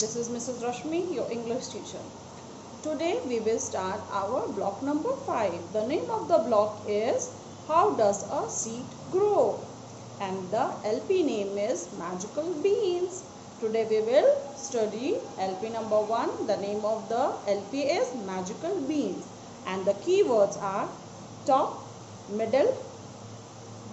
This is Mrs. Rashmi, your English teacher. Today we will start our block number 5. The name of the block is How Does a Seed Grow? And the LP name is Magical Beans. Today we will study LP number 1. The name of the LP is Magical Beans. And the keywords are top, middle,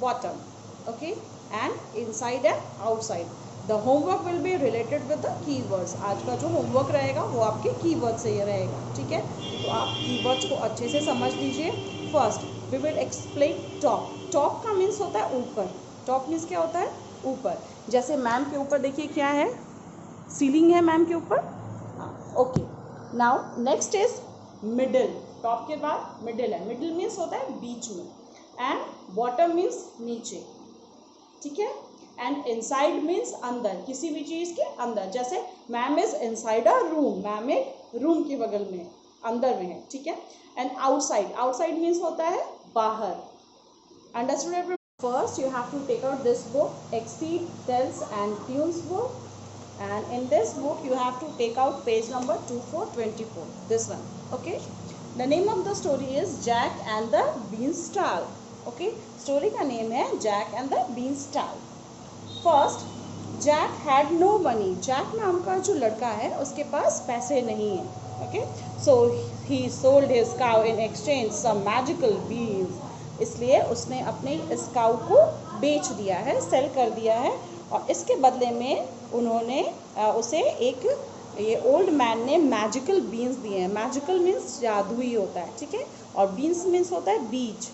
bottom. Okay? And inside and outside. The homework will be related with the keywords. आज का जो homework रहेगा वो आपके keyword से ही रहेगा. ठीक है, तो आप कीवर्ड्स को अच्छे से समझ लीजिए. First we will explain top. Top का मीन्स होता है ऊपर. टॉप मीन्स क्या होता है? ऊपर. जैसे मैम के ऊपर देखिए क्या है, सीलिंग है मैम के ऊपर. Okay, now next is middle. Top के बाद मिडल है. मिडल मीन्स होता है बीच में. एंड बॉटम मीन्स नीचे. ठीक है. एंड इनसाइड मीन्स अंदर, किसी भी चीज़ के अंदर. जैसे ma'am is inside a room. Ma'am एक रूम के बगल में, अंदर में है. ठीक है. And outside. आउटसाइड मीन्स होता है बाहर. Understood everyone? First you have to take out this book, exceed tales and tunes book. And in this book you have to take out page number 2424. This one. Okay. The name of the story is Jack and the Beanstalk. Okay. Story का name है Jack and the Beanstalk. First Jack had no money. Jack नाम का जो लड़का है उसके पास पैसे नहीं है. Okay, so he sold his cow in exchange some magical beans. इसलिए उसने अपने इस काउ को बेच दिया है, सेल कर दिया है. और इसके बदले में उन्होंने उसे एक ये ओल्ड मैन ने मैजिकल बीन्स दिए हैं. मैजिकल मीन्स जादुई होता है. ठीक है. और बीन्स मीन्स होता है बीज.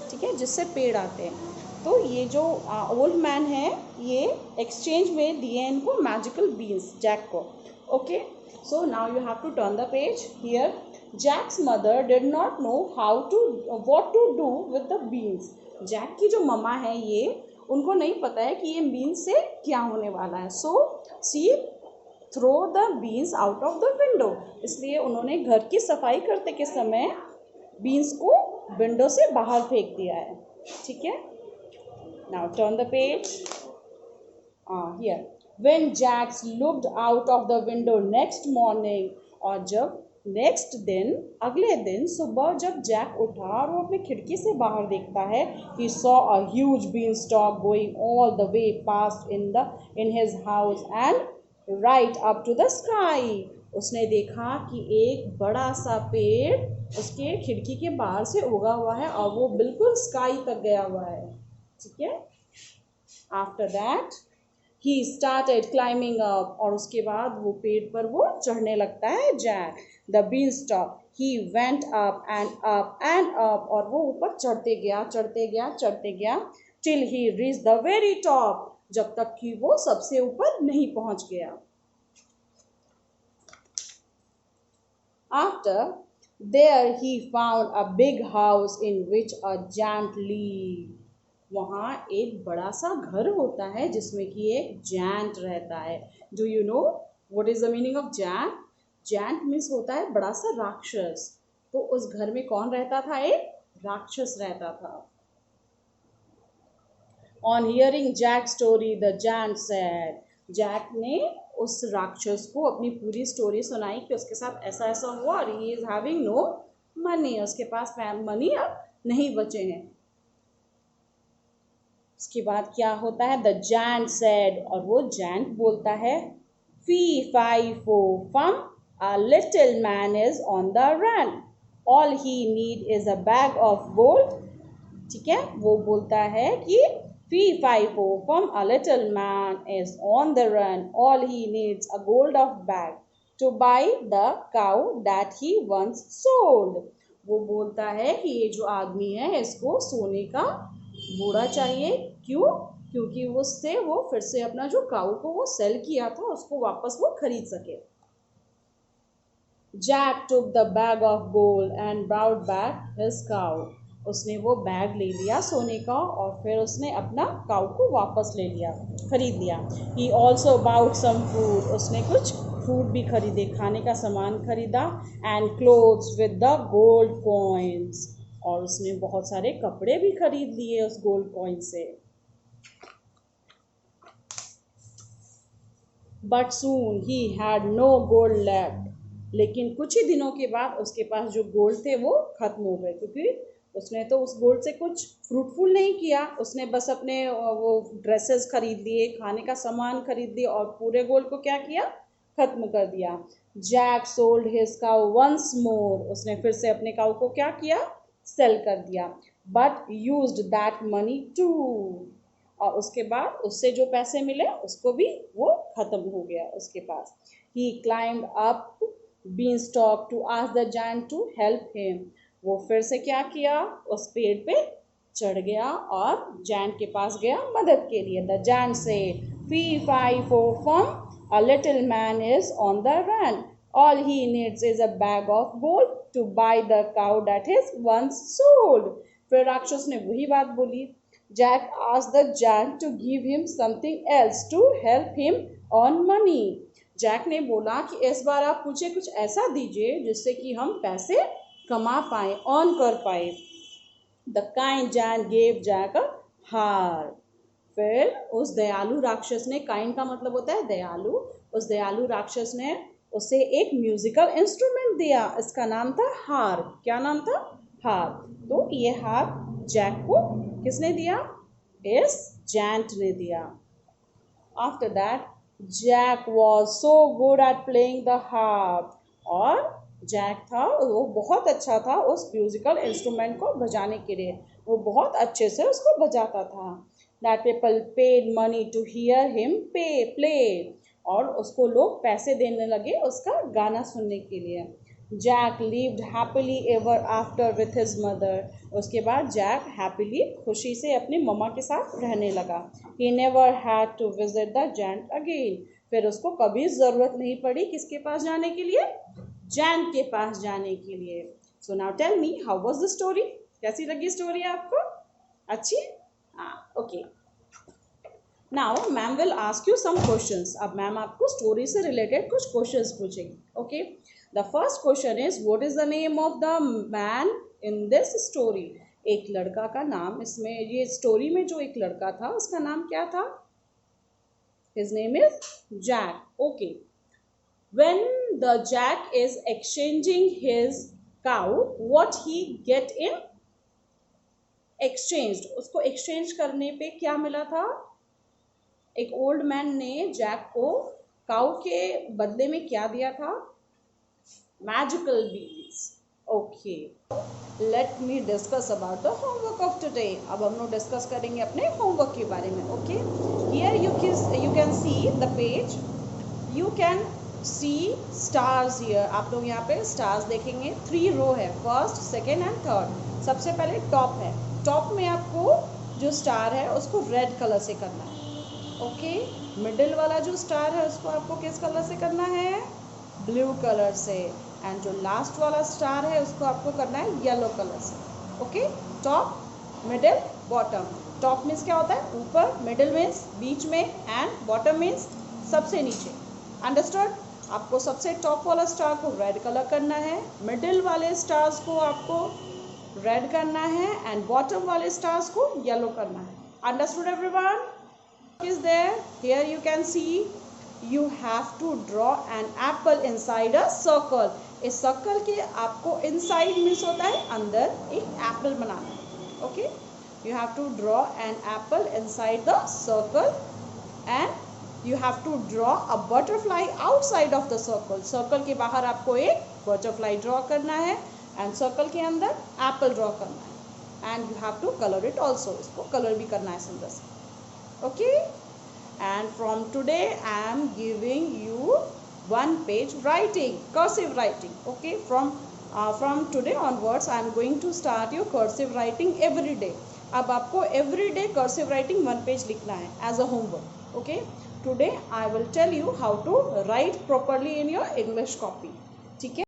ठीक है, जिससे पेड़ आते हैं. तो ये जो ओल्ड मैन है ये एक्सचेंज में दिए इनको मैजिकल बीन्स जैक को. Okay, so now you have to turn the page. Here Jack's mother did not know how to what to do with the beans. Jack की जो मम्मा है ये उनको नहीं पता है कि ये बीन्स से क्या होने वाला है. So she throw the beans out of the window. इसलिए उन्होंने घर की सफाई करते के समय बीन्स को विंडो से बाहर फेंक दिया है. ठीक है. Now turn the page. Here. When Jack looked out of the window next morning, और जब नेक्स्ट दिन, अगले दिन सुबह जब जैक उठा और वो अपनी खिड़की से बाहर देखता है, he saw a huge beanstalk going all the way past in his house and right up to the sky. उसने देखा कि एक बड़ा सा पेड़ उसके खिड़की के बाहर से उगा हुआ है और वो बिल्कुल स्काई तक गया हुआ है. ठीक है. After that he started climbing up. और उसके बाद वो पेड़ पर वो चढ़ने लगता है Jack. The beanstalk he went up and up and up. और वो ऊपर चढ़ते गया चढ़ते गया चढ़ते गया till he reach the very top. जब तक कि वो सबसे ऊपर नहीं पहुंच गया. After there he found a big house in which a giant lived. वहाँ एक बड़ा सा घर होता है जिसमें कि एक जैंट रहता है. Do you know what is the meaning of giant? Giant means होता है बड़ा सा राक्षस. तो उस घर में कौन रहता था? एक राक्षस रहता था. On hearing Jack story the giant said. Jack ने उस राक्षस को अपनी पूरी स्टोरी सुनाई कि उसके साथ ऐसा ऐसा हुआ और he is having no money. उसके पास मनी अब नहीं बचे हैं. उसके बाद क्या होता है? The giant said. और वो जैंट बोलता है, fee fi fo fum, a little man is on the run, all he need is a bag of gold. ठीक है. वो बोलता है कि fee fi fo fum, a little man is on the run, all he needs a gold of bag to buy the cow that he once sold. वो बोलता है कि ये जो आदमी है इसको सोने का बूढ़ा चाहिए. क्यों? क्योंकि उससे वो फिर से अपना जो काऊ को वो सेल किया था उसको वापस वो खरीद सके. Jack took the bag of gold and brought back his cow. उसने वो बैग ले लिया सोने का और फिर उसने अपना काऊ को वापस ले लिया, खरीद लिया. He also bought some food. उसने कुछ फूड भी खरीदे, खाने का सामान खरीदा. And clothes with the gold coins. और उसने बहुत सारे कपड़े भी खरीद लिए उस गोल्ड कॉइन से. But soon he had no gold left. लेकिन कुछ ही दिनों के बाद उसके पास जो गोल्ड थे वो खत्म हो गए, क्योंकि उसने तो उस गोल्ड से कुछ फ्रूटफुल नहीं किया। उसने बस अपने वो ड्रेसेस खरीद लिए, खाने का सामान खरीद लिया और पूरे गोल्ड को क्या किया, खत्म कर दिया। Jack sold his cow once more. उसने फिर से अपने काउ को क्या किया, सेल कर दिया। But used that money to. और उसके बाद उससे जो पैसे मिले उसको भी वो खत्म हो गया उसके पास। He climbed up beanstalk to ask the giant to help him. वो फिर से क्या किया, उस पेड़ पे चढ़ गया और जायंट के पास गया मदद के लिए। The giant said, fee fi fo fum, a little man is on the run. All he needs is a bag of gold to buy the cow that is once sold. फिर राक्षस ने वही बात बोली। Jack asked the giant to give him something else to help him earn money. Jack ने बोला कि इस बार आप मुझे कुछ ऐसा दीजिए जिससे कि हम पैसे कमा पाए, अर्न कर पाए। The kind giant gave Jack a हार। फिर उस दयालु राक्षस ने, काइंड का मतलब होता है दयालु, उस दयालु राक्षस ने उसे एक म्यूजिकल इंस्ट्रूमेंट दिया। इसका नाम था हार। क्या नाम था, हार। तो ये हार जैक को किसने दिया, इस जैंट ने दिया। After that Jack was so good at playing the harp. और जैक था वो बहुत अच्छा था उस म्यूजिकल इंस्ट्रूमेंट को बजाने के लिए, वो बहुत अच्छे से उसको बजाता था। That people paid money to hear him play. और उसको लोग पैसे देने लगे उसका गाना सुनने के लिए। Jack lived happily ever after with his mother. उसके बाद जैक हैप्पीली, खुशी से अपनी मम्मा के साथ रहने लगा। He never had to visit the giant again. फिर उसको कभी ज़रूरत नहीं पड़ी किसके पास जाने के लिए, जैंट के पास जाने के लिए। So now tell me, how was the story? कैसी लगी स्टोरी आपको? अच्छी? हाँ, okay. Now ma'am will ask you some questions. अब मैम आपको स्टोरी से रिलेटेड कुछ क्वेश्चंस पूछेंगे। Okay, the first question is, what is the name of the man in this story? एक लड़का का नाम, इसमें ये स्टोरी में जो एक लड़का था उसका नाम क्या था? His name is Jack. Okay, when the Jack is exchanging his cow, what he get in exchanged? उसको exchange करने पे क्या मिला था? एक ओल्ड मैन ने जैक को काउ के बदले में क्या दिया था? Magical beans. Okay, let me discuss about the homework of today. अब हम लोग डिस्कस करेंगे अपने होमवर्क के बारे में। Okay, here you can see the page, you can see stars here. आप लोग यहाँ पे स्टार्स देखेंगे, 3 रो है, फर्स्ट, सेकेंड एंड थर्ड। सबसे पहले टॉप है, टॉप में आपको जो स्टार है उसको रेड कलर से करना है। ओके, मिडिल वाला जो स्टार है उसको आपको किस कलर से करना है? ब्लू कलर से। एंड जो लास्ट वाला स्टार है उसको आपको करना है येलो कलर से। Okay, top, middle, bottom. Top means क्या होता है? ऊपर, मिडिल मीन्स बीच में, एंड बॉटम मीन्स सबसे नीचे। अंडरस्टूड? आपको सबसे टॉप वाला स्टार को रेड कलर करना है, मिडिल वाले स्टार्स को आपको रेड करना है, एंड बॉटम वाले स्टार्स को येलो करना है। Understood everyone? Is there? Here you can see you have to draw an apple inside a circle. इस सर्कल के आपको inside मीन्स होता है अंदर, एक एप्पल बनाना है। Okay, you have to draw an apple inside the circle and you have to draw a butterfly outside of the circle. Circle के बाहर आपको एक butterfly ड्रॉ करना है एंड सर्कल के अंदर एप्पल ड्रॉ करना है, and you have to colour it also. इसको कलर भी करना है सुंदर से। Okay, and from today I am giving you 1 page writing, cursive writing. Okay, from today onwards I am going to start your cursive writing every day. अब आपको every day cursive writing 1 page लिखना है as a homework. Okay, today I will tell you how to write properly in your English copy. ठीक है?